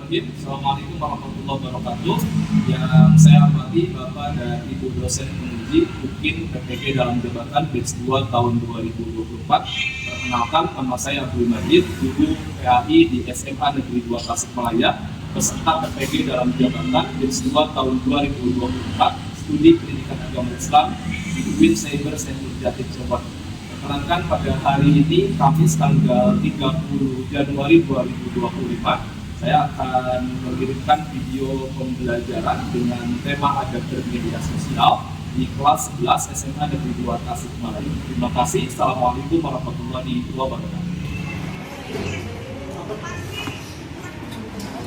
Bismillahirrahmanirrahim. Assalamualaikum warahmatullahi wabarakatuh. Yang saya hormati Bapak dan Ibu dosen penguji UKIN PPG dalam jabatan batch 2 tahun 2024. Perkenalkan, nama saya Abdul Majid, guru PAI di SMA Negeri 2 Tasikmalaya, peserta PPG dalam jabatan batch 2 tahun 2024, studi pendidikan agama Islam di UIN Cyber Center Jatim Cirebon. Perkenalkan, pada hari ini Kamis tanggal 30 Januari 2025 saya akan mengirimkan video pembelajaran dengan tema adab bermedia sosial di kelas 11 SMA Negeri 2 Tasikmalaya. Terima kasih. Assalamualaikum warahmatullahi wabarakatuh.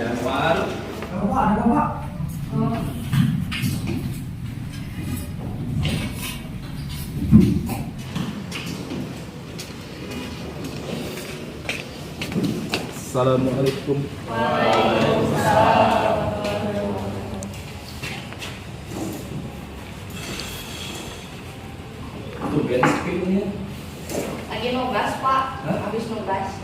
Jadwal. Ada Bapak. Assalamualaikum. Waalaikumsalam. Tuh bensinnya. Lagi nugas Pak, habis nugas.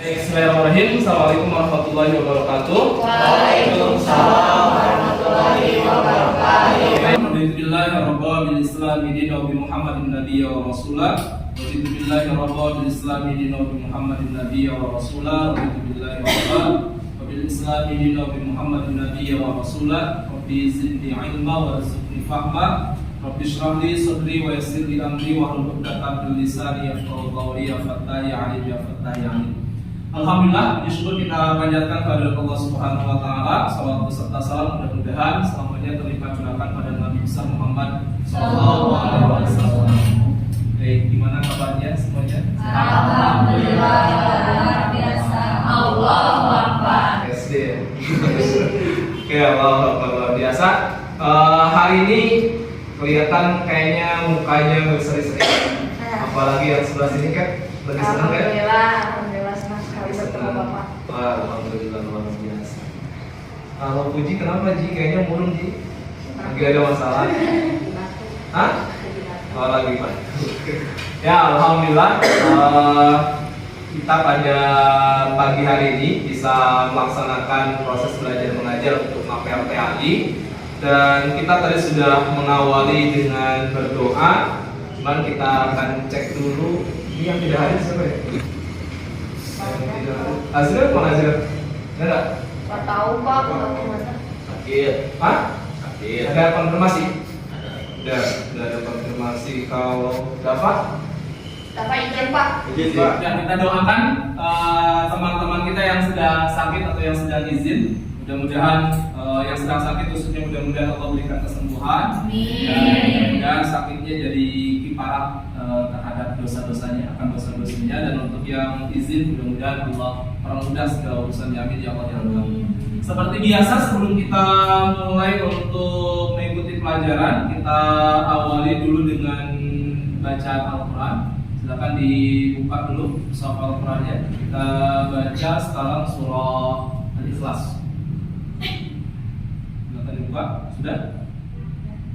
Bismillahirrahmanirrahim. Assalamualaikum warahmatullahi wabarakatuh. Waalaikumsalam warahmatullahi wabarakatuh. Alhamdulillahirabbil islami dina wa Muhammadin nabiyya wa rasulah. Alhamdulillahirabbil islami dina wa Muhammadin nabiyya wa rasulah. Alhamdulillahirabbil islami dina wa Muhammadin nabiyya wa rasulah. Rabbi zidni ilma wa rizqni fahma. Rabbi shrah li sadri wa yassir li amri wa hlul 'uqdatam min lisani yafqahu qawli. Ya Fattah ya Alim ya Fattah ya Alim. Alhamdulillah, syukur kita panjatkan kepada Allah Subhanahu wa taala. Salawat beserta salam mudah-mudahan selamanya terlimpah curahkan pada Nabi besar Muhammad sallallahu alaihi wasallam. Baik, gimana kabarnya semuanya? Alhamdulillah luar biasa. Allahu Akbar. SD. Oke, Allahu Akbar luar biasa. Hari ini kelihatan kayaknya mukanya berseri-seri. Apalagi yang sebelah sini kan lagi senang kan? Alhamdulillah senang sekali bertemu Bapak. Alhamdulillah luar biasa. Kalau Puji kenapa Ji? Kayaknya murung Ji. Lagi ada masalah? Hah? Oh lagi Pak. Ya Alhamdulillah kita pada pagi hari ini bisa melaksanakan proses belajar mengajar untuk mapel PAI, dan kita tadi sudah mengawali dengan berdoa. Cuman kita akan cek dulu ini yang tidak hadir siapa ya? Azril mana Azril? Ada? Gak tahu Pak, kalau gimana? Sakit. Hah? Sakit. Ada konfirmasi? Udah ada konfirmasi. Kalau dapat? Dapat izin Pak. Izin Pak. Dan kita doakan teman-teman kita yang sedang sakit atau yang sedang izin. Mudah-mudahan yang sedang sakit khususnya mudah-mudahan Allah berikan kesembuhan. Amin. Dan mudah-mudahan sakitnya jadi kiparat terhadap dosa-dosanya, akan dosa-dosanya. Dan untuk yang izin mudah-mudahan Allah permudah segala urusannya. Amin ya Allah ya Allah. Seperti biasa sebelum kita mulai untuk mengikuti pelajaran, kita awali dulu dengan bacaan Al-Quran. Silakan dibuka dulu surat Al-Qurannya. Kita baca sekarang surah Al-Ikhlas. Silakan dibuka. Sudah?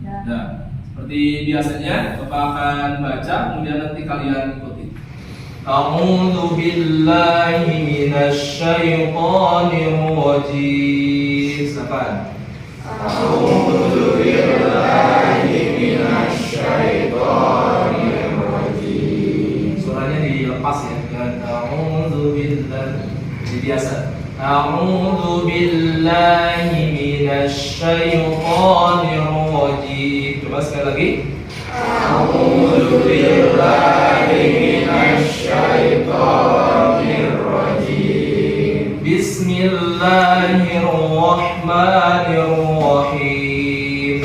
Sudah. Seperti biasanya, Bapak akan baca, kemudian nanti kalian ikuti. A'udzu billahi minasy syaithanir rajim. Silakan. A'udzu billahi minasy syaithanir rajim. Suaranya dilepas ya, dengan a'udzu billahi. Jadi biasa. A'udzu billahi minasy syaithanir rajim. Coba sekali lagi. A'udzu billahi minasy syaithanir rajim. Bismillahirrahmanirrahim.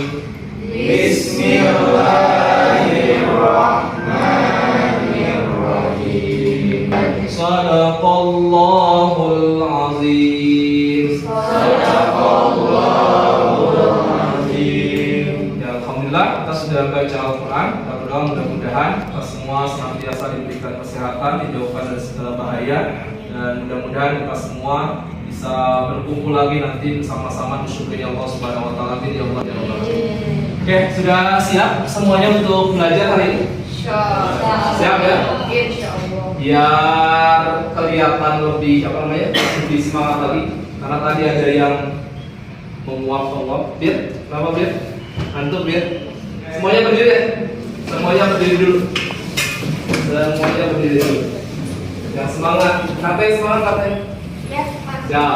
Bismillahirrahmanirrahim. Shadaqallahul azim. Shadaqallahul azim. Ya, alhamdulillah kita sudah baca Al-Quran. Kita berdoa mudah-mudahan kita semua senantiasa diberikan kesehatan, dijauhkan dari segala bahaya, dan mudah-mudahan kita semua bisa berkumpul lagi nanti bersama-sama disyukuri Allah Subhanahu wa taala. Amin ya Allah ya Allah. Oke, sudah siap semuanya untuk belajar hari ini? Insyaallah. Siap ya? Insyaallah. biar kelihatan lebih lebih semangat lagi. Karena tadi ada yang menguap-menguap. Kenapa Bir? Antum Bir? Semuanya berdiri deh. Semuanya berdiri dulu. Yang semangat. Katanya semangat katanya. Ya, Pak. Ya.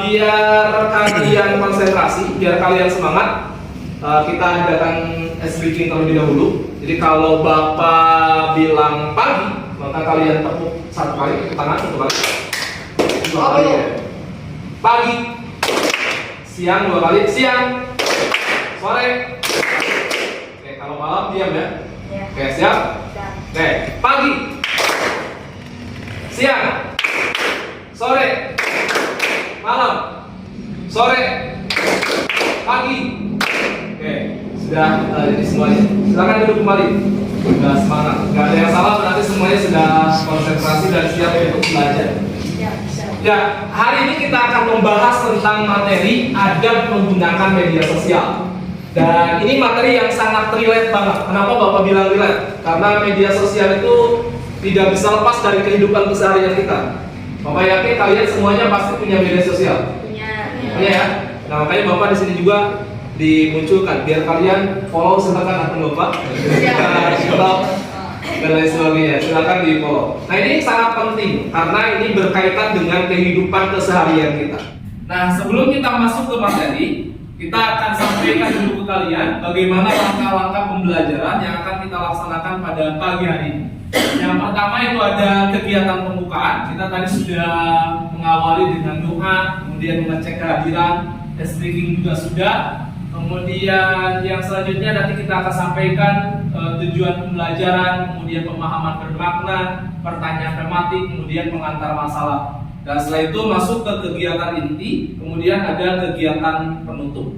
Biar kalian konsentrasi, biar kalian semangat, kita adakan speaking terlebih dahulu. Jadi kalau Bapak bilang pagi, maka kalian tepuk satu kali, tangan satu kali. Dua kali ya. Pagi. Siang dua kali, siang. Sore. Oke, kalau malam diam ya. Ya. Oke, siap? Dan Oke, pagi. Siang. Sore. Malam. Sore. Pagi. Oke, sudah ini semuanya. Silakan duduk kembali. Sudah semangat. Gak ada yang salah, berarti semuanya sudah konsentrasi dan siap untuk belajar. ya, bisa. Ya, hari ini kita akan membahas tentang materi adab menggunakan media sosial. Dan ini materi yang sangat relate banget. Kenapa Bapak bilang relate? Karena media sosial itu tidak bisa lepas dari kehidupan keseharian kita. Bapak yakin kalian semuanya pasti punya media sosial? Punya. Punya ya? Nah, makanya Bapak di sini juga dimunculkan biar kalian follow silakan akun Bapak. Dan lain sebagainya. Silakan di follow. Nah, ini sangat penting karena ini berkaitan dengan kehidupan keseharian kita. Nah, sebelum kita masuk ke materi, kita akan sampaikan dulu ke kalian bagaimana langkah-langkah pembelajaran yang akan kita laksanakan pada pagi hari ini. Yang pertama itu ada kegiatan pembukaan. Kita tadi sudah mengawali dengan doa, kemudian mengecek kehadiran, speaking juga sudah. Kemudian yang selanjutnya nanti kita akan sampaikan tujuan pembelajaran, kemudian pemahaman bermakna, pertanyaan tematik, kemudian pengantar masalah. Dan setelah itu masuk ke kegiatan inti, kemudian ada kegiatan penutup.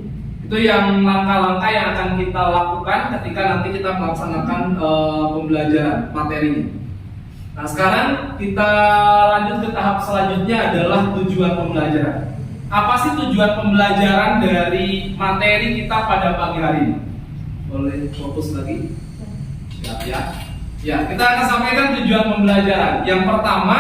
Itu yang langkah-langkah yang akan kita lakukan ketika nanti kita melaksanakan pembelajaran materinya. Nah, sekarang kita lanjut ke tahap selanjutnya adalah tujuan pembelajaran. Apa sih tujuan pembelajaran dari materi kita pada pagi hari ini? Boleh fokus lagi? Ya, kita akan sampaikan tujuan pembelajaran. Yang pertama,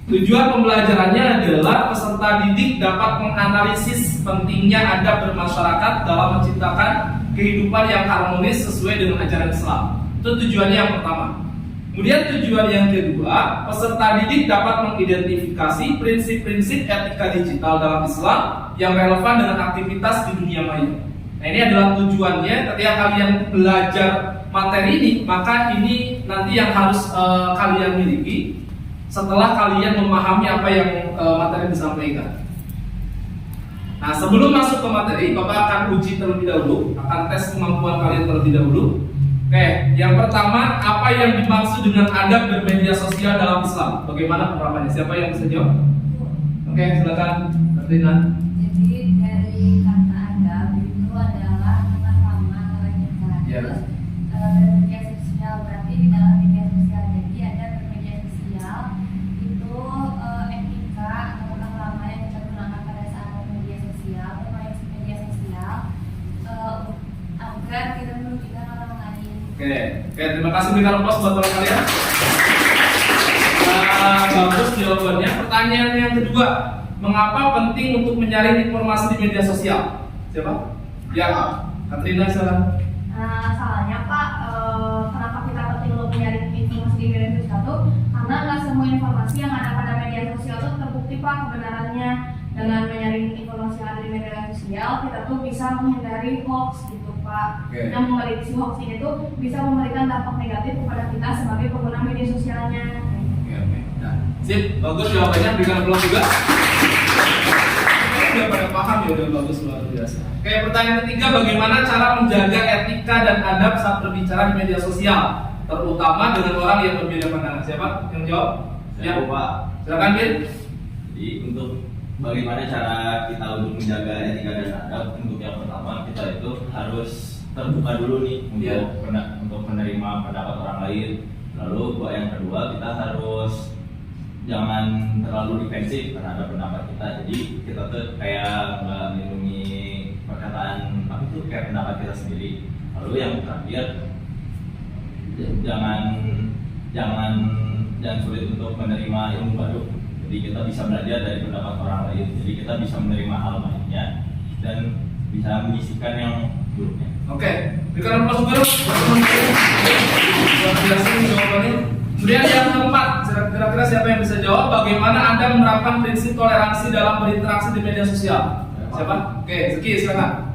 tujuan pembelajarannya adalah peserta didik dapat menganalisis pentingnya adab bermasyarakat dalam menciptakan kehidupan yang harmonis sesuai dengan ajaran Islam. Itu tujuannya yang pertama. Kemudian tujuan yang kedua, peserta didik dapat mengidentifikasi prinsip-prinsip etika digital dalam Islam yang relevan dengan aktivitas di dunia maya. Nah, ini adalah tujuannya. Ketika kalian belajar materi ini, maka ini nanti yang harus kalian miliki setelah kalian memahami apa yang materi disampaikan. Nah, sebelum masuk ke materi, Bapak akan uji terlebih dahulu, akan tes kemampuan kalian terlebih dahulu. Oke, yang pertama, apa yang dimaksud dengan adab bermedia sosial dalam Islam? Bagaimana penerapannya? Siapa yang bisa jawab? Oke, silakan, Katrina. Jadi dari kata adab itu adalah tata krama kalau kita. Ya. Terus bermedia sosial berarti di dalam media sosial. Jadi ada bermedia sosial itu etika atau tata krama yang kita gunakan pada saat bermedia sosial atau media sosial agar kita merugikan orang lain. Oke, terima kasih berikan aplaus buat teman kalian. Bagus jawabannya. Pertanyaan yang kedua, mengapa penting untuk menyaring informasi di media sosial? Siapa? Ya, Katrina silakan. Salahnya Pak, kenapa kita penting untuk menyaring informasi di media sosial itu karena nggak semua informasi yang ada pada media sosial itu terbukti Pak kebenarannya. Dengan menyaring informasi yang ada di media sosial, kita tuh bisa menghindari hoax gitu Pak. Oke. Yang memiliki hoax ini tuh bisa memberikan dampak negatif kepada kita sebagai pengguna media sosialnya. Oke. Nah, sip, bagus jawabannya, berikan aplaus juga. Udah pada paham ya, udah bagus, luar biasa. Oke, pertanyaan ketiga, bagaimana cara menjaga etika dan adab saat berbicara di media sosial, terutama dengan orang yang berbeda pandangan? Siapa yang jawab? Saya Pak. Silakan Bin. Jadi untuk bagaimana cara kita untuk menjaga etika dan adab, untuk yang pertama kita itu harus terbuka dulu nih untuk menerima pendapat orang lain. Lalu buat yang kedua kita harus jangan terlalu defensif terhadap pendapat kita. Jadi kita tuh kayak nggak melindungi perkataan apa itu kayak pendapat kita sendiri. Lalu yang terakhir jangan jangan sulit untuk menerima ilmu baru. Jadi kita bisa belajar dari pendapat orang lain. Jadi kita bisa menerima hal baiknya dan bisa menyisihkan yang buruknya. Oke, berikan aplaus dulu. Jawabannya. Kemudian yang keempat, kira-kira siapa yang bisa jawab? Bagaimana Anda menerapkan prinsip toleransi dalam berinteraksi di media sosial? Siapa? Oke, Zeki, silakan.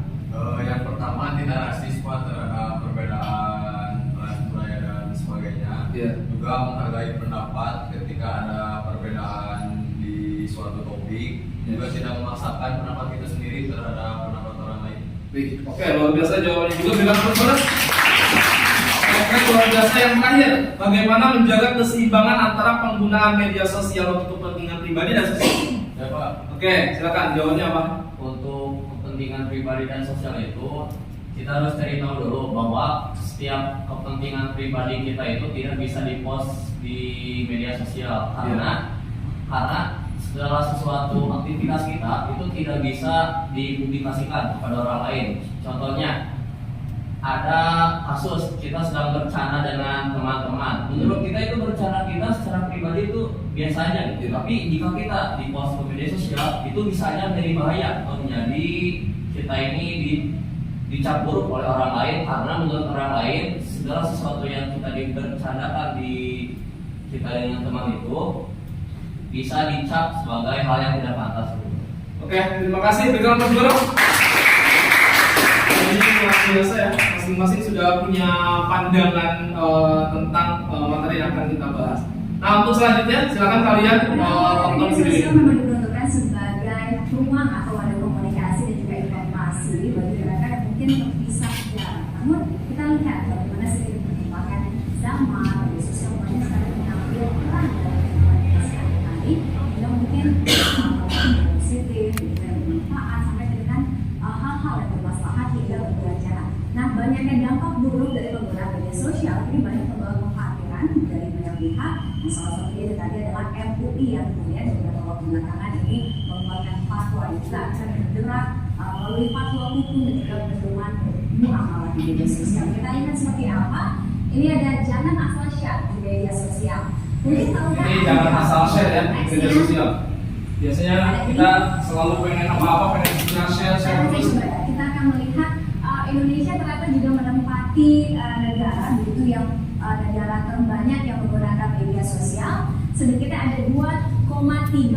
Yang pertama, tidak rasisme terhadap perbedaan ras, budaya dan sebagainya. Juga menghargai pendapat ketika ada perbedaan di suatu topik. Juga tidak memaksakan pendapat kita sendiri terhadap pendapat orang lain. Oke, luar biasa jawabannya juga. Bilang terus. Oke, luar biasa. Yang terakhir, bagaimana menjaga keseimbangan antara penggunaan media sosial untuk kepentingan pribadi dan sosial? Ya Pak. Oke, silakan jawabannya apa? Untuk kepentingan pribadi dan sosial itu kita harus cari tahu dulu bahwa setiap kepentingan pribadi kita itu tidak bisa dipost di media sosial karena segala sesuatu aktivitas kita itu tidak bisa dipublikasikan kepada orang lain. Contohnya ada kasus kita sedang bercanda dengan teman-teman. Menurut kita itu bercanda kita secara pribadi itu biasa aja gitu. Tapi jika kita di post ke media sosial itu bisa aja menjadi bahaya atau menjadi kita ini dicap buruk oleh orang lain karena menurut orang lain segala sesuatu yang kita bercandakan di kita dengan teman itu bisa dicap sebagai hal yang tidak pantas. Oke, terima kasih. Berikan aplaus dulu. Ini luar biasa ya. Masing-masing sudah punya pandangan tentang materi yang akan kita bahas. Nah, untuk selanjutnya silakan kalian tonton media video sosial ini. memang diperuntukkan sebagai ruang atau wadah komunikasi dan juga informasi bagi mereka yang mungkin terpisah jarak. Namun kita lihat bagaimana seiring perkembangan zaman media sosial banyak sekali mengambil peran dalam kehidupan sehari-hari yang mungkin positif, yang bermanfaat sampai dengan hal-hal yang bermaslahat hingga pembelajaran. Nah, banyaknya dampak buruk dari penggunaan media sosial ini banyak membawa kekhawatiran dari banyak pihak. Salah satunya tadi adalah MUI yang kemudian beberapa waktu belakangan ini mengeluarkan fatwa yang juga akan menderak melalui fatwa hukum dan juga pedoman muamalah di media sosial. Kita lihat seperti apa. Ini ada jangan asal share di media sosial. Mungkin tahukah Ini jangan asal share ya di media sosial. Biasanya kita selalu pengen apa-apa pengen share terus. Kita akan melihat Indonesia ternyata juga menempati negara begitu yang negara terbanyak yang menggunakan media sosial. Sedikitnya ada 2,3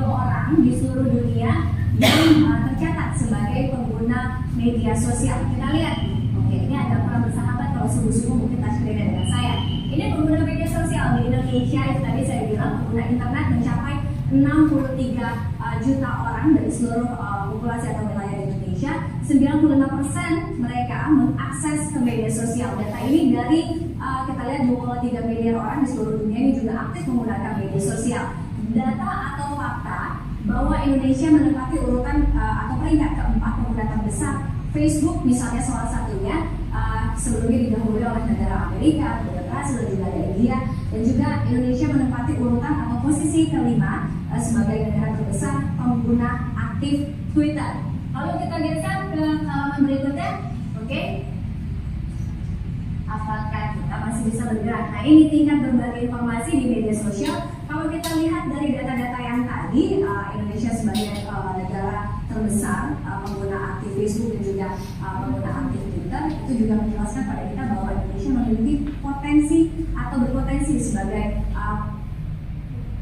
orang di seluruh dunia yang tercatat sebagai pengguna media sosial. Kita lihat, oke, ini ada orang bersahabat kalau sungguh-sungguh mungkin tak berbeda dengan saya. Ini pengguna media sosial di Indonesia yang tadi saya bilang pengguna internet mencapai 63 juta orang dari seluruh populasi atau wilayah di Indonesia. 95% mereka mengakses ke media sosial. Data ini dari kita lihat 2,3 miliar orang di seluruh dunia ini juga aktif menggunakan media sosial. Data atau fakta bahwa Indonesia menempati urutan atau peringkat keempat pengguna terbesar Facebook misalnya salah satunya, sebelumnya didahului oleh negara Amerika, Brasil, dan juga ada India, dan juga Indonesia menempati urutan atau posisi kelima sebagai negara terbesar pengguna aktif Twitter. Kalau kita geser ke halaman berikutnya, oke, apakah kita masih bisa bergerak? Nah, ini tingkat berbagi informasi di media sosial. Kalau kita lihat dari data-data yang tadi, Indonesia sebagai negara terbesar pengguna aktif Facebook dan juga pengguna aktif Twitter, itu juga menjelaskan pada kita bahwa Indonesia memiliki potensi atau berpotensi sebagai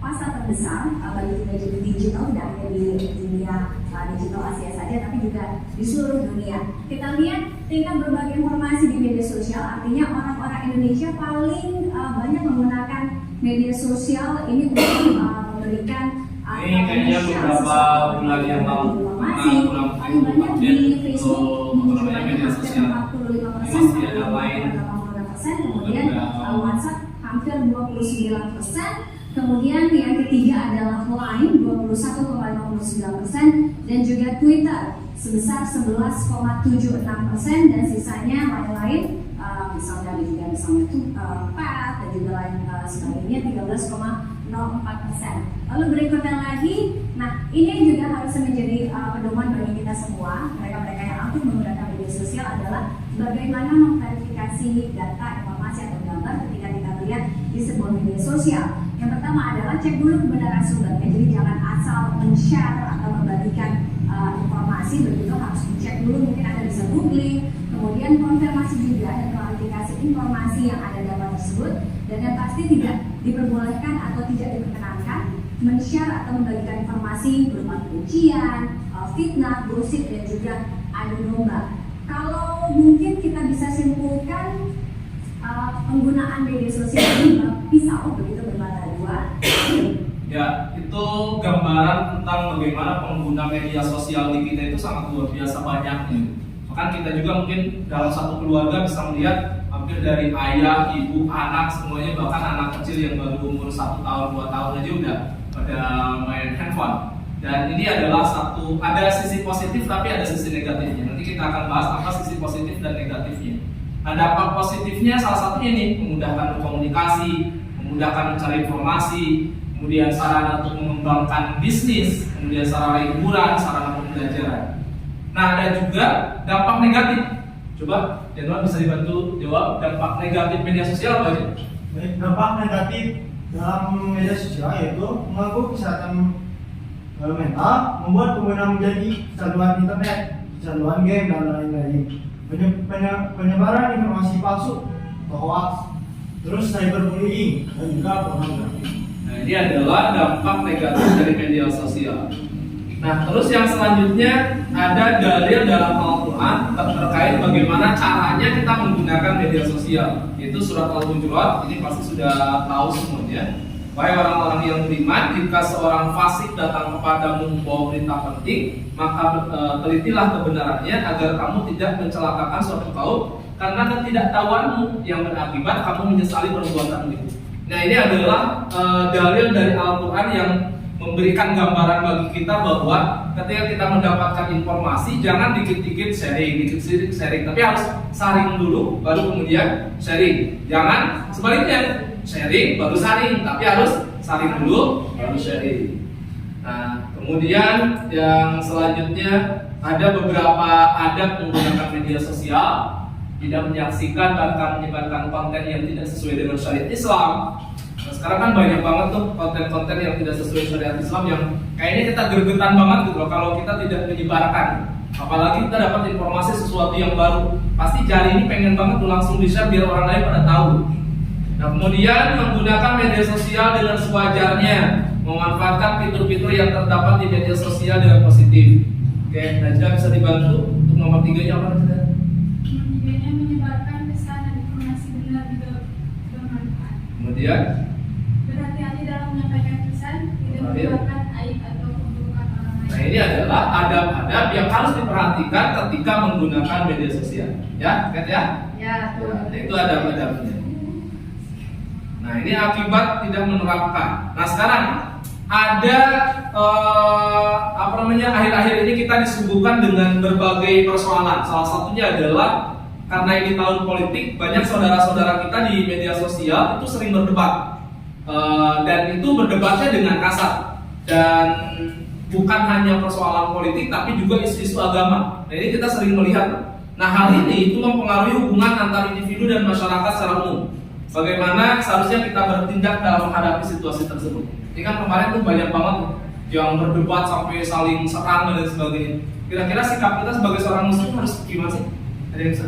pasar terbesar bagi dunia digital, tidak hanya di dunia digital Asia saja, tapi juga di seluruh dunia. Kita lihat tingkat berbagi informasi di media sosial, artinya orang-orang Indonesia paling banyak menggunakan media sosial ini untuk memberikan Ini kayaknya beberapa bulan yang lalu paling banyak di Facebook menunjukkan media hampir sosial. 45%, Masih ada lain. 80%, kemudian WhatsApp hampir 29%. Kemudian yang ketiga adalah Line 21,59% dan juga Twitter sebesar 11,76% dan sisanya lain-lain misalnya Path dan juga lain sebagainya 13,04%. Lalu berikutnya lagi, nah ini juga harus menjadi pedoman bagi kita semua, mereka-mereka yang aktif menggunakan media sosial adalah bagaimana memverifikasi data, informasi atau gambar ketika kita lihat di sebuah media sosial. Yang pertama adalah cek dulu kebenaran sumbernya, jadi jangan asal men-share atau membagikan informasi, begitu harus dicek dulu, mungkin Anda bisa googling, kemudian konfirmasi juga dan klarifikasi informasi yang ada dalam tersebut, dan yang pasti tidak diperbolehkan atau tidak diperkenankan men-share atau membagikan informasi berupa kebencian, fitnah, gosip, dan juga adu domba. Kalau mungkin kita bisa simpulkan penggunaan media sosial ini pisau begitu bermata dua. Ya, itu gambaran tentang bagaimana pengguna media sosial di kita itu sangat luar biasa banyaknya. Bahkan kita juga mungkin dalam satu keluarga bisa melihat hampir dari ayah, ibu, anak semuanya, bahkan anak kecil yang baru umur 1 tahun, 2 tahun aja udah pada main handphone. Dan ini adalah ada sisi positif tapi ada sisi negatifnya. Nanti kita akan bahas apa sisi positif dan negatifnya. Nah, dampak positifnya salah satunya nih, memudahkan berkomunikasi, memudahkan mencari informasi, kemudian sarana untuk mengembangkan bisnis, kemudian sarana hiburan, sarana pembelajaran. Nah, ada juga dampak negatif. Coba Januar bisa dibantu jawab dampak negatif media sosial apa aja? Baik, dampak negatif dalam media sosial yaitu mengganggu kesehatan mental, membuat pengguna menjadi kecanduan internet, kecanduan game, dan lain-lain. Penyebaran informasi palsu atau hoax, terus cyberbullying dan juga pornografi. Nah, ini adalah dampak negatif dari media sosial. Nah, terus yang selanjutnya ada dalil dalam Al-Quran terkait bagaimana caranya kita menggunakan media sosial. Yaitu surat Al-Hujurat, ini pasti sudah tahu semuanya. Wahai orang-orang yang beriman, jika seorang fasik datang kepadamu membawa berita penting, maka telitilah kebenarannya agar kamu tidak mencelakakan suatu kaum karena ketidaktahuanmu yang berakibat kamu menyesali perbuatan itu. Nah, ini adalah dalil dari Al-Quran yang memberikan gambaran bagi kita bahwa ketika kita mendapatkan informasi, jangan dikit-dikit sharing, tapi harus saring dulu, baru kemudian sharing. Jangan sebaliknya, sharing baru saring, tapi harus saring dulu, baru sharing. Nah, kemudian yang selanjutnya ada beberapa adab menggunakan media sosial. Tidak menyaksikan bahkan menyebarkan konten yang tidak sesuai dengan syariat Islam. Nah, sekarang kan banyak banget tuh konten-konten yang tidak sesuai syariat Islam yang kayaknya kita gergetan banget gitu loh kalau kita tidak menyebarkan. Apalagi kita dapat informasi sesuatu yang baru, pasti jari ini pengen banget tuh langsung di-share biar orang lain pada tahu. Nah, kemudian menggunakan media sosial dengan sewajarnya, memanfaatkan fitur-fitur yang terdapat di media sosial dengan positif. Oke, Najla bisa dibantu untuk nomor 3-nya apa Najla? Menyebarkan pesan dan informasi benar juga bermanfaat. Kemudian Berhati-hati dalam menyampaikan pesan, tidak menyebarkan aib atau keburukan orang lain. Nah, ini adalah adab-adab yang harus diperhatikan ketika menggunakan media sosial. Ya, kan ya? Ya, Nah, itu adab-adabnya. Nah, ini akibat tidak menerapkan. Nah, sekarang ada akhir-akhir ini kita disuguhkan dengan berbagai persoalan. Salah satunya adalah karena ini tahun politik, banyak saudara-saudara kita di media sosial itu sering berdebat, dan itu berdebatnya dengan kasar, dan bukan hanya persoalan politik tapi juga isu-isu agama. Nah, ini kita sering melihat. Nah, hal ini itu mempengaruhi hubungan antar individu dan masyarakat secara umum. Bagaimana seharusnya kita bertindak dalam menghadapi situasi tersebut. Ini kan kemarin tuh banyak banget yang berdebat sampai saling serang dan sebagainya. Kira-kira sikap kita sebagai seorang muslim harus gimana sih? Ada yang bisa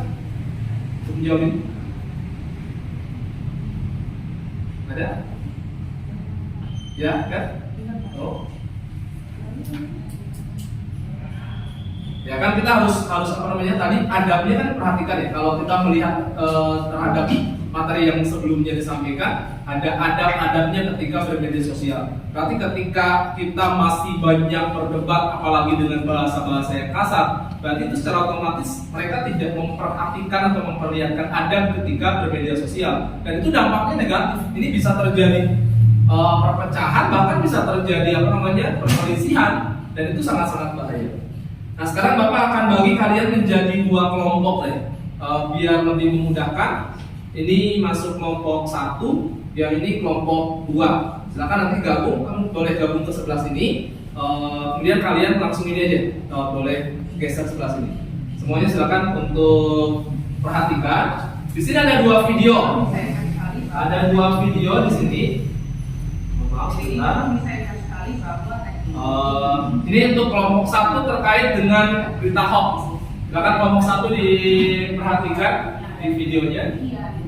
untuk menjawab ini? Ada? Ya, kan? Oh. Ya kan kita harus tadi adabnya kan perhatikan ya. Kalau kita melihat terhadap materi yang sebelumnya disampaikan, ada adab-adabnya ketika bermedia sosial. Berarti ketika kita masih banyak berdebat, apalagi dengan bahasa-bahasa yang kasar, berarti itu secara otomatis mereka tidak memperhatikan atau memperlihatkan adab ketika bermedia sosial, dan itu dampaknya negatif. Ini bisa terjadi perpecahan, bahkan bisa terjadi perselisihan, dan itu sangat-sangat bahaya. Nah, sekarang Bapak akan bagi kalian menjadi 2 kelompok ya, biar lebih memudahkan. Ini masuk kelompok 1, yang ini kelompok 2. Silakan nanti gabung, kamu boleh gabung ke sebelah sini. Kemudian kalian langsung ini aja, boleh geser sebelah sini. Semuanya silakan untuk perhatikan. Di sini ada 2 video. Ada 2 video di sini. Maaf, sebentar. Ini untuk kelompok 1 terkait dengan berita hoax. Silakan kelompok 1 diperhatikan di videonya. Iya,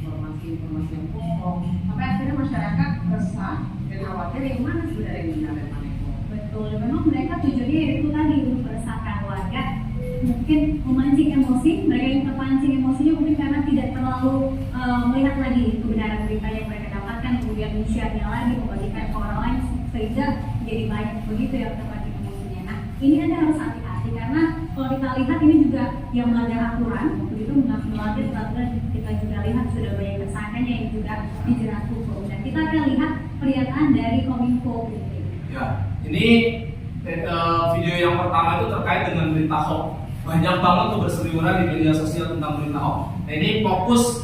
informasi-informasi yang bohong. Sampai akhirnya masyarakat resah dan khawatir yang mana sebenarnya yang benar dan mana yang bohong. Betul, memang mereka tujuannya itu tadi untuk meresahkan warga, mungkin memancing emosi, mereka yang terpancing emosinya mungkin karena tidak terlalu melihat lagi kebenaran berita yang mereka dapatkan, kemudian men-share-nya lagi, membagikan ke orang lain sehingga jadi banyak begitu yang terpancing emosinya. Nah, ini Anda harus hati-hati karena kalau kita lihat ini juga yang melanggar aturan, begitu melanggar peraturan, kita juga lihat sudah banyak tersangkanya yang juga dijerat hukum. Dan kita akan lihat pernyataan dari Kominfo. Ya, ini video yang pertama itu terkait dengan berita hoax. Banyak banget tuh berseliweran di media sosial tentang berita hoax. Nah, ini fokus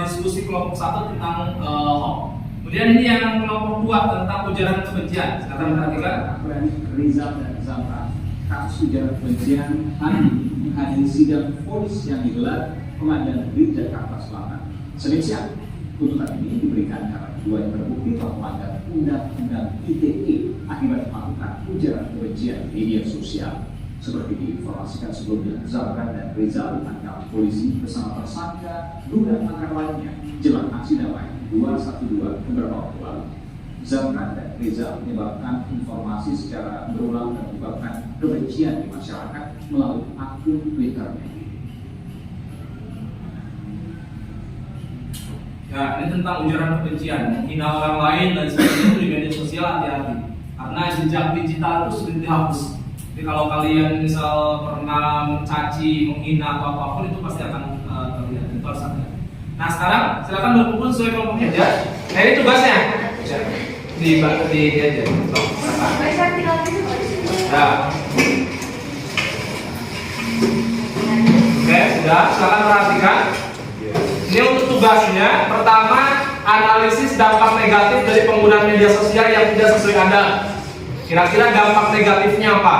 diskusi kelompok 1 tentang hoax. Kemudian ini yang kelompok 2 tentang ujaran kebencian. Silakan perhatikan. Rizal dan Zamra, kasus ujaran kebencian hari ini menghadiri sidang vonis yang digelar Pengadilan Negeri Jakarta Selatan Senin siang. Tuntutan ini diberikan karena keduanya terbukti telah melanggar Undang-Undang ITE akibat melakukan ujaran kebencian di media sosial. Seperti diinformasikan sebelumnya, Zamra dan Rizal ditangkap polisi bersama tersangka dugaan makar lainnya jelang aksi damai 212 beberapa waktu lalu. Zamra dan Rizal menyebabkan informasi secara berulang dan menyebabkan kebencian di masyarakat melalui akun Twitternya. Ya, ini tentang ujaran kebencian, menghina orang lain dan sebagainya di media sosial, hati-hati. Karena jejak digital itu sudah dihapus. Jadi kalau kalian misal pernah mencaci, menghina atau apapun itu pasti akan terlihat. Itu harus hati-hati. Nah, sekarang silakan berkumpul sesuai kelompoknya aja. Nah, ini tugasnya. Di aja. Ya. Oke, sudah. Silakan perhatikan. Ini untuk tugasnya, pertama analisis dampak negatif dari penggunaan media sosial yang tidak sesuai Anda. Kira-kira dampak negatifnya apa?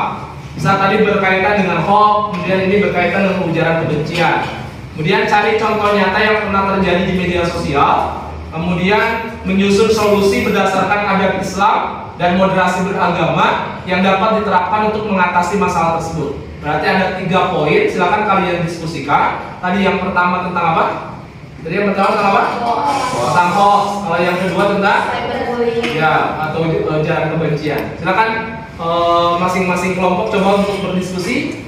Bisa tadi berkaitan dengan hoax, kemudian ini berkaitan dengan ujaran kebencian. Kemudian cari contoh nyata yang pernah terjadi di media sosial. Kemudian menyusun solusi berdasarkan adab Islam dan moderasi beragama yang dapat diterapkan untuk mengatasi masalah tersebut. Berarti ada 3 poin, silakan kalian diskusikan. Tadi yang pertama tentang apa? Tadi yang pertama tentang apa? Tentang hoax. Kalau yang kedua tentang ya atau ujaran kebencian. Silakan masing-masing kelompok coba untuk berdiskusi.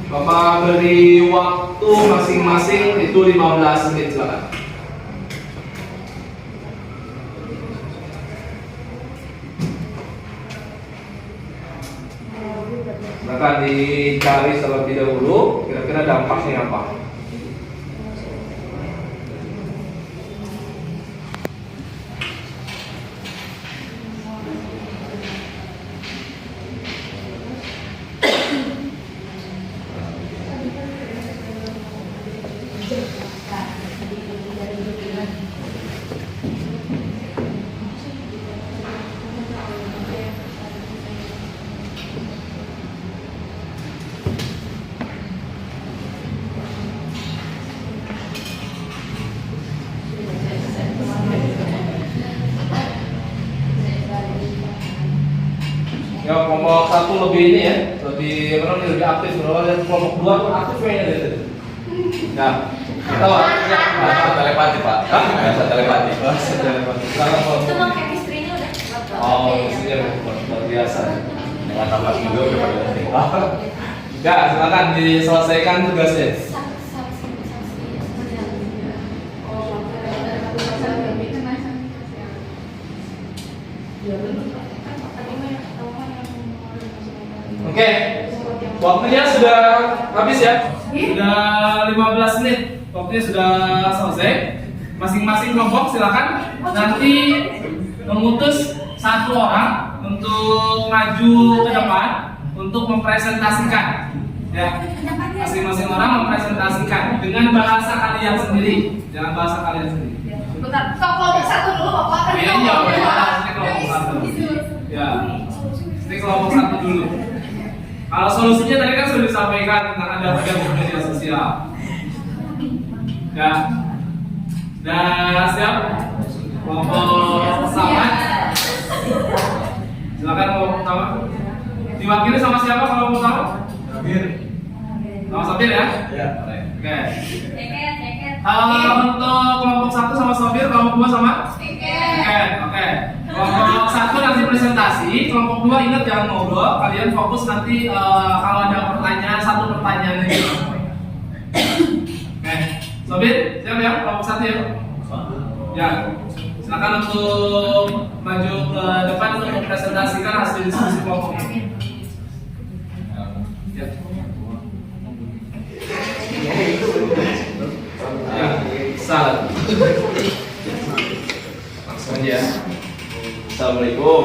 Bapak beri waktu masing-masing itu 15 menit, silakan. Silakan dicari terlebih dahulu kira-kira dampaknya apa. Ya, kelompok 1 lebih ini ya, lebih aktif. Kalau lihat kelompok 2 tuh aktif kayaknya dari tadi. Nah, kita Bahasa telepati Pak. Bahasa telepati. Sangat Cuma chemistry-nya udah kuat. oh, isinya luar biasa. Dengan tambah juga udah pada nanti. Ya, silakan diselesaikan tugasnya. Oke, waktunya sudah habis ya. Sudah 15 menit. Waktunya sudah selesai. Masing-masing kelompok silakan nanti memutus 1 orang untuk maju ke depan untuk mempresentasikan. Ya, masing-masing orang mempresentasikan dengan bahasa kalian sendiri. Jangan bahasa kalian sendiri. Bentar, kelompok 1 dulu Bapak. Kan Iya, ini kelompok 1. Ya, ini kelompok 1 dulu. Kalau solusinya tadi kan sudah disampaikan tentang ada media sosial. Ya, Udah siap? Kelompok pertama. Silakan kelompok pertama. Diwakili sama siapa kalau pertama? Sabir. Sama Sabir ya? Ya. Oke. Ceket. Untuk kelompok 1 sama Sabir, kelompok 2 sama? Oke. Kelompok 1 nanti presentasi, kelompok 2 ingat jangan ngobrol. Kalian fokus nanti kalau ada pertanyaan, satu pertanyaan aja. Oke. Sabir, siap ya? Kelompok 1 ya? Ya. Silakan untuk maju ke depan untuk mempresentasikan hasil diskusi kelompok. Ya. Ya, salam. Langsung aja. Assalamualaikum.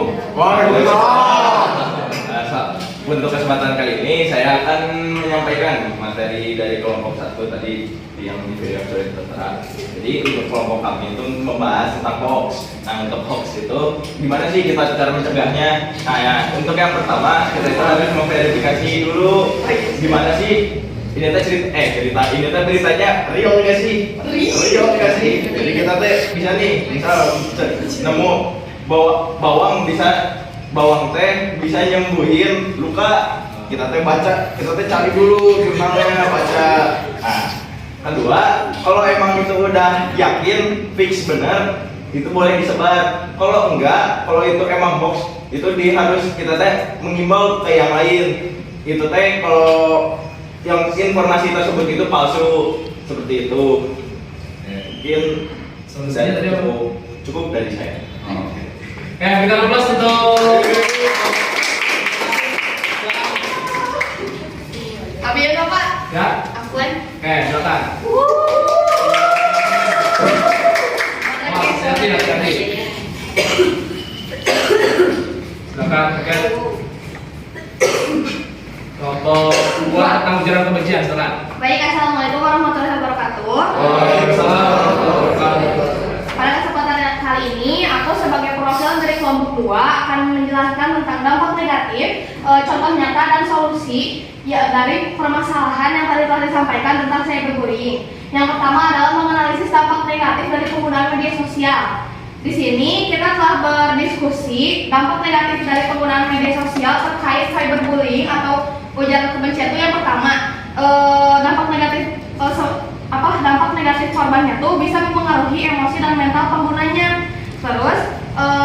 Untuk kesempatan kali ini saya akan menyampaikan materi dari kelompok 1 tadi yang di video sudah tertera. Jadi untuk kelompok kami itu membahas tentang hoax. Nah untuk hoax itu gimana sih kita cara mencegahnya? Nah ya, untuk yang pertama kita itu harus memverifikasi dulu gimana sih ini cerita ini beritanya real nggak sih? Real nggak sih? Jadi kita bisa nih misal nemu bawang teh bisa nyembuhin luka, kita baca, kita cari dulu jurnalnya, baca. Nah, kedua, kalau emang itu udah yakin fix bener, itu boleh disebar. Kalau enggak, kalau itu emang hoax, itu harus kita mengimbau ke yang lain. Itu kalau yang informasi tersebut itu palsu, seperti itu. Mungkin saya cukup dari saya. Ya, kita aplaus untuk Abi ya Pak? ya. Afwan. Oke, silakan. Hati-hati. Silakan, oke. Kelompok 2 tentang ujaran kebencian, silakan. Baik, assalamualaikum warahmatullahi wabarakatuh. Waalaikumsalam warahmatullahi wabarakatuh. Pada kesempatan kali ini, aku sebagai perwakilan dari kelompok 2 akan menjelaskan tentang dampak negatif, contoh nyata dan solusi ya dari permasalahan yang tadi telah disampaikan tentang cyberbullying. Yang pertama adalah menganalisis dampak negatif dari penggunaan media sosial. Di sini kita telah berdiskusi dampak negatif dari penggunaan media sosial terkait cyberbullying atau ujaran kebencian. Itu yang pertama, dampak negatif dampak negatif korbannya tuh bisa mempengaruhi emosi dan mental penggunanya. Terus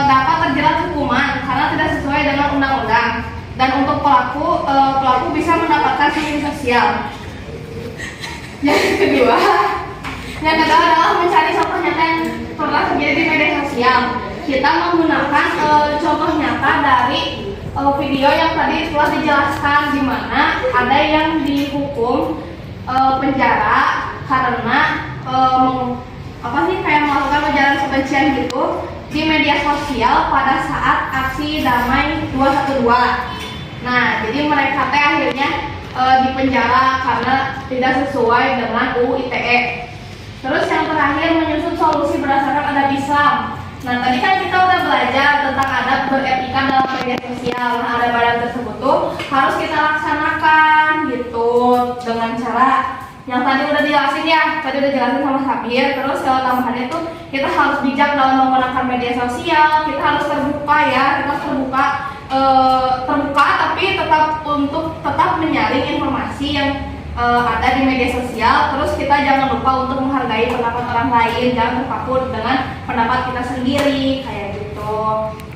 dapat terjerat hukuman karena tidak sesuai dengan undang-undang. Dan untuk pelaku bisa mendapatkan sanksi sosial. Yang kedua adalah mencari contoh nyata yang pernah terjadi di media sosial. Kita menggunakan contoh nyata dari video yang tadi telah dijelaskan, di mana ada yang dihukum penjara karena melakukan ujaran kebencian gitu di media sosial pada saat aksi damai 212. Nah, jadi mereka akhirnya dipenjara karena tidak sesuai dengan UU ITE. Terus yang terakhir, menyusun solusi berdasarkan adab Islam. Nah, tadi kan kita udah belajar tentang adab beretika dalam media sosial. Nah, adab-adab tersebut tuh harus kita laksanakan gitu dengan cara yang tadi udah dijelasin ya, tadi udah jelasin sama Sabir. Terus kalau tambahannya tuh kita harus bijak dalam menggunakan media sosial, kita harus terbuka ya, kita harus terbuka tapi tetap menyaring informasi yang ada di media sosial. Terus kita jangan lupa untuk menghargai pendapat orang lain, jangan terpaku dengan pendapat kita sendiri kayak gitu.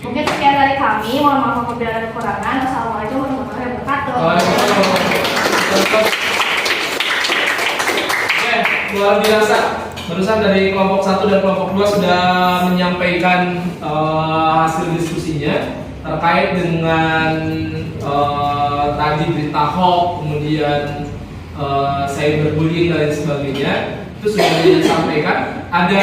Mungkin sekian dari kami, mohon maaf apabila ada kekurangan. Wassalamualaikum warahmatullahi wabarakatuh. Luar biasa. Barusan dari kelompok 1 dan kelompok 2 sudah menyampaikan hasil diskusinya terkait dengan tadi berita hoax, kemudian cyberbullying dan sebagainya. Itu sudah disampaikan. Ada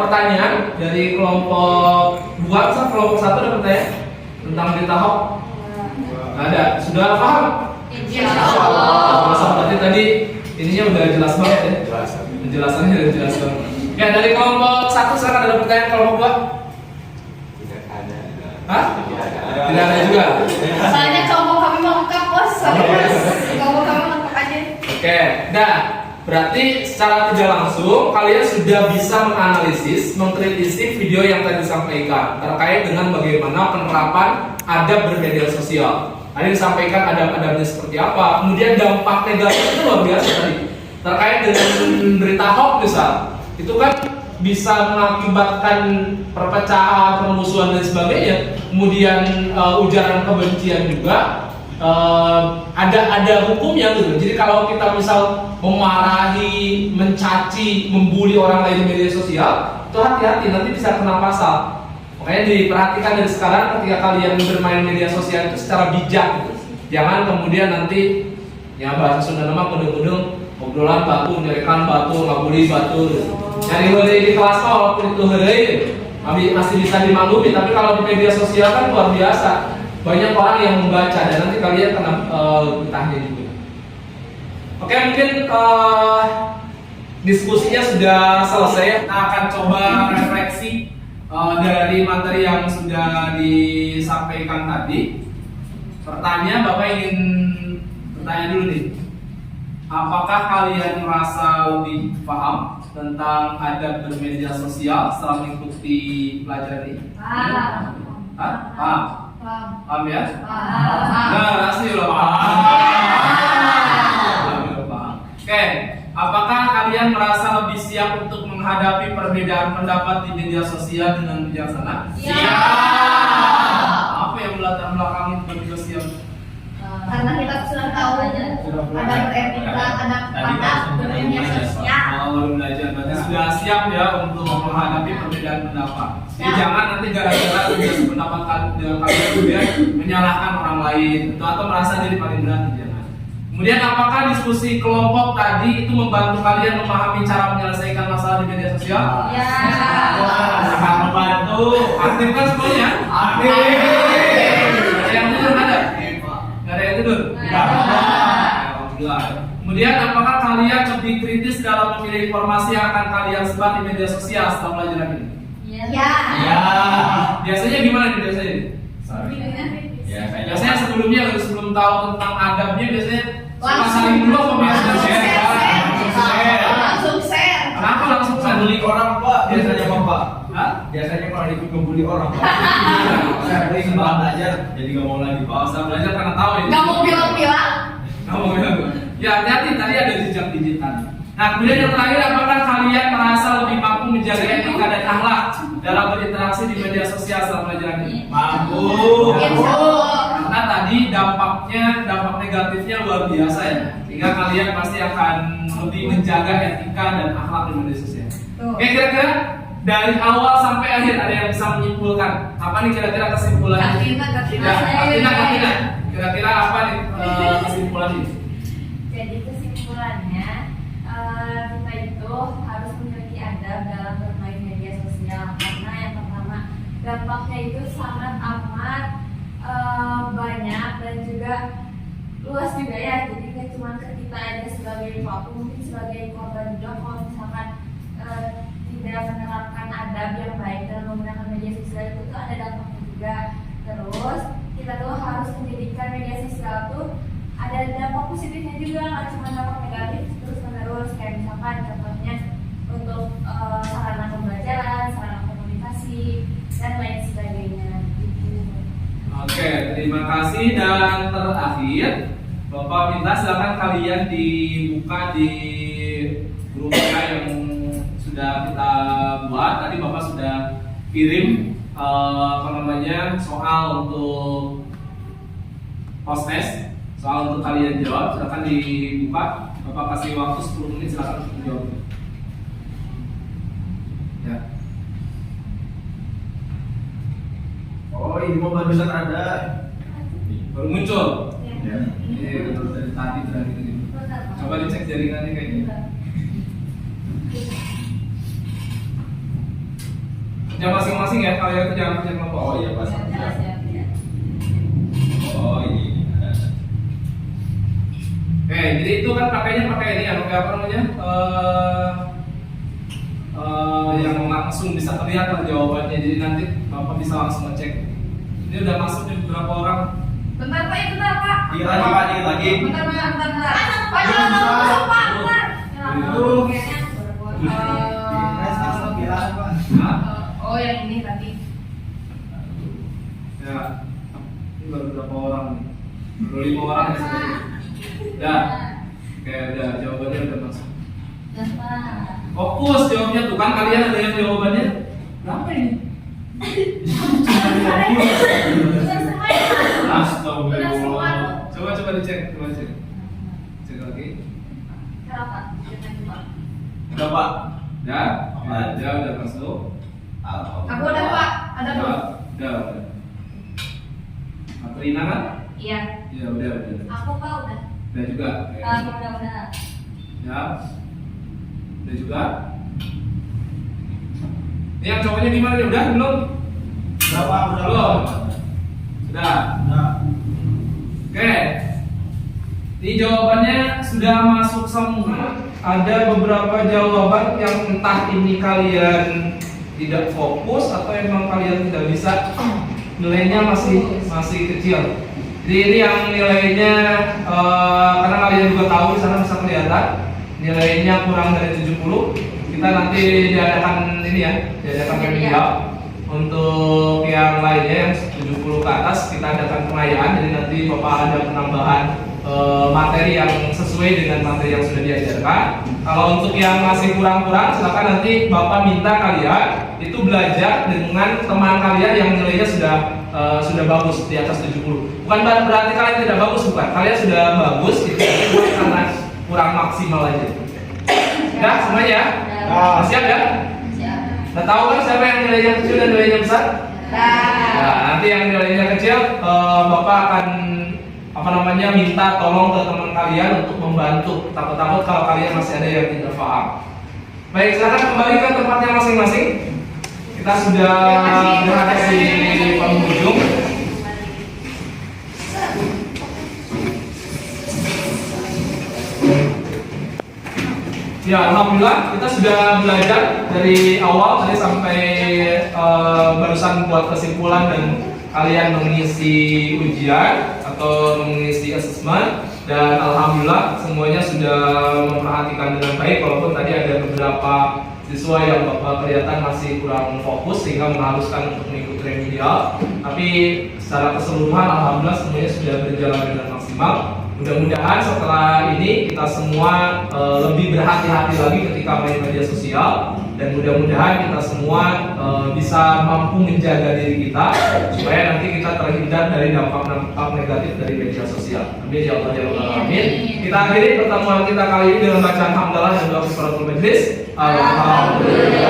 pertanyaan dari kelompok 2, kelompok 1 ada pertanyaan tentang berita hoax? Ada. Sudah paham? Insyaallah. Berarti tadi ininya udah jelas banget ya. Penjelasannya udah jelas banget. Ya, dari kelompok 1 sekarang ada pertanyaan kelompok 2? Hah? Tidak ada juga. Soalnya kelompok kami lengkap, Bos. Kelompok kami lengkap aja. Oke, dah. berarti secara tidak langsung kalian sudah bisa menganalisis, mengkritisi video yang tadi disampaikan terkait dengan bagaimana penerapan adab bermedia sosial. Tadi disampaikan adab-adabnya seperti apa, kemudian dampak negatif itu luar biasa tadi terkait dengan berita hoax misal, itu kan bisa mengakibatkan perpecahan, permusuhan dan sebagainya. Kemudian ujaran kebencian juga ada hukumnya gitu. Jadi kalau kita misal memarahi, mencaci, membuli orang lain di media sosial, itu hati-hati, nanti bisa kena pasal. Makanya diperhatikan dari sekarang ketika kalian bermain media sosial itu secara bijak gitu. Jangan kemudian nanti ya bahasa Sunda nama kudung-kudung obrolan batu, nyarikan batu, ngabuli batu gitu. Nyari heureuy di kelas mah walaupun itu heureuy masih bisa dimaklumi, tapi kalau di media sosial kan luar biasa. Banyak orang yang membaca dan nanti kalian kena getahnya juga. Oke, mungkin diskusinya sudah selesai. Kita akan coba refleksi dari materi yang sudah disampaikan tadi. Pertanyaan Bapak ingin bertanya dulu nih. Apakah kalian merasa lebih paham tentang adab bermedia sosial setelah mengikuti pelajaran ini? Paham ya? Nah, pasti udah paham. Oke, apakah kalian merasa lebih siap untuk menghadapi perbedaan pendapat di media sosial dengan bijaksana? Siap. Apa yang melatar belakangi tiba-tiba siap? Karena kita sudah tahu ada beretika, ada bermedia sosial. Belum belajar, berarti sudah siap ya untuk menghadapi perbedaan pendapat. Jadi jangan nanti gara-gara berbeda pendapat dengan kalian kemudian menyalahkan orang lain atau merasa diri paling benar, jangan. Kemudian apakah diskusi kelompok tadi itu membantu kalian memahami cara menyelesaikan masalah di media sosial? Ya. Sangat membantu. Aktif kan semuanya? Aktif. Yang tidur ada? Nggak ada yang tidur? Alhamdulillah. Kemudian apakah kalian lebih kritis dalam memilih informasi yang akan kalian sebar di media sosial setelah pelajaran ini? Ya. Biasanya gimana nih biasanya? Biasanya sebelum tahu tentang adabnya biasanya suka saling dulu apa biasanya share? Langsung share. Kenapa langsung share? Bully orang Pak, biasanya Bapak. Hah? Biasanya kalau ikut ngebully orang Pak. Saya sering belajar, jadi nggak mau lagi Pak. Saya belajar karena tahu ya. Gak mau bilang-bilang. Kamu bilang. Ya hati-hati, tadi ada jejak digital. Nah, kemudian yang terakhir, apakah kalian merasa lebih mampu menjaga etika dan akhlak dalam berinteraksi di media sosial setelah pelajaran ini? Mampu. Karena tadi dampak negatifnya luar biasa ya. Sehingga kalian pasti akan lebih menjaga etika dan akhlak di media sosial. Oke, kira-kira dari awal sampai akhir ada yang bisa menyimpulkan apa nih kira-kira kesimpulannya? Katina. Kira-kira apa nih kesimpulannya? Jadi kesimpulannya kita itu harus memiliki adab dalam bermain media sosial karena yang pertama dampaknya itu sangat amat banyak dan juga luas juga ya. Jadi nggak cuma ke kita aja sebagai pelaku, mungkin sebagai korban juga kalau misalkan tidak menerapkan adab yang baik dalam menggunakan media sosial itu tuh ada dampaknya juga. Terus kita tuh harus menjadikan media sosial tuh ada dampak positifnya juga, nggak cuma dampak negatif terus menerus. Kayak misalkan contohnya untuk sarana pembelajaran, sarana komunikasi dan lain sebagainya gitu. Oke, terima kasih. Dan terakhir Bapak minta silakan kalian dibuka di grupnya yang sudah kita buat. Tadi Bapak sudah kirim soal untuk post test, soal untuk kalian jawab. Silakan dibuka. Bapak kasih waktu 10 menit, silakan untuk jawab. Ya. Oh, ini mau barusan ada. Baru muncul. Ya. Ini dari tadi sudah gitu. Coba dicek jaringannya kayaknya. Kerja masing-masing ya, kalian itu jangan kerja kelompok. Oh iya Pak. Ya. Oh ini ada. Oke, jadi itu kan pakainya pakai ini ya, pakai apa namanya? Yang langsung bisa terlihat jawabannya. Jadi nanti Bapak bisa langsung ngecek. Ini udah masuk nih beberapa orang. Bentar Pak, bentar Pak. Dikit lagi Pak, dikit lagi. Bentar. Pak, jangan masuk Pak. Oh yang ini tadi. Ya, ini baru berapa orang nih? Baru 5 orang ya sebenarnya. Ya, oke udah jawabannya udah masuk. Fokus jawabnya tuh kan kalian ada yang jawabannya berapa ini? Astagfirullah. Coba dicek, cek lagi. Berapa? Ya, ada udah masuk. Aku ada Pak, ada tuh. Udah. Katrina kan? Iya. Iya udah. Aku Pak udah. Udah juga. Udah. Ya. Udah juga. Ini yang cowoknya gimana nih? Udah belum? Belum. Sudah. Oke. Ini jawabannya sudah masuk semua. Ada beberapa jawaban yang entah ini kalian tidak fokus atau emang kalian tidak bisa, nilainya masih kecil. Jadi ini yang nilainya karena kalian juga tahu di sana bisa kelihatan nilainya kurang dari 70. Kita nanti diadakan ini ya, diadakan remedial. Untuk yang lainnya yang 70 ke atas kita adakan pengayaan. Jadi nanti Bapak ada penambahan materi yang sesuai dengan materi yang sudah diajarkan. Kalau untuk yang masih kurang-kurang, silakan nanti Bapak minta kalian itu belajar dengan teman kalian yang nilainya sudah bagus di atas 70. Bukan berarti kalian tidak bagus, bukan. Kalian sudah bagus, itu karena kurang maksimal aja. Udah semuanya? Siap ya? Udah tahu kan siapa yang nilainya kecil dan nilainya besar? Nah, nanti yang nilainya kecil, Bapak akan minta tolong ke teman kalian untuk membantu. Takut-takut kalau kalian masih ada yang tidak paham. Baik, silakan kembali ke tempatnya masing-masing. Kita sudah berada di penghujung. Ya, alhamdulillah kita sudah belajar dari awal tadi sampai barusan buat kesimpulan dan kalian mengisi ujian atau mengisi asesmen, dan alhamdulillah semuanya sudah memperhatikan dengan baik, walaupun tadi ada beberapa siswa yang Bapak kelihatan masih kurang fokus sehingga mengharuskan untuk mengikuti remedial. Tapi secara keseluruhan alhamdulillah semuanya sudah berjalan dengan maksimal. Mudah-mudahan setelah ini kita semua lebih berhati-hati lagi ketika main media sosial, dan mudah-mudahan kita semua bisa mampu menjaga diri kita supaya nanti kita terhindar dari dampak-dampak negatif dari media sosial. Amin ya Allah ya Rabbal alamin. Kita akhiri pertemuan kita kali ini dengan bacaan hamdalah dan doa kifaratul majlis. Alhamdulillah.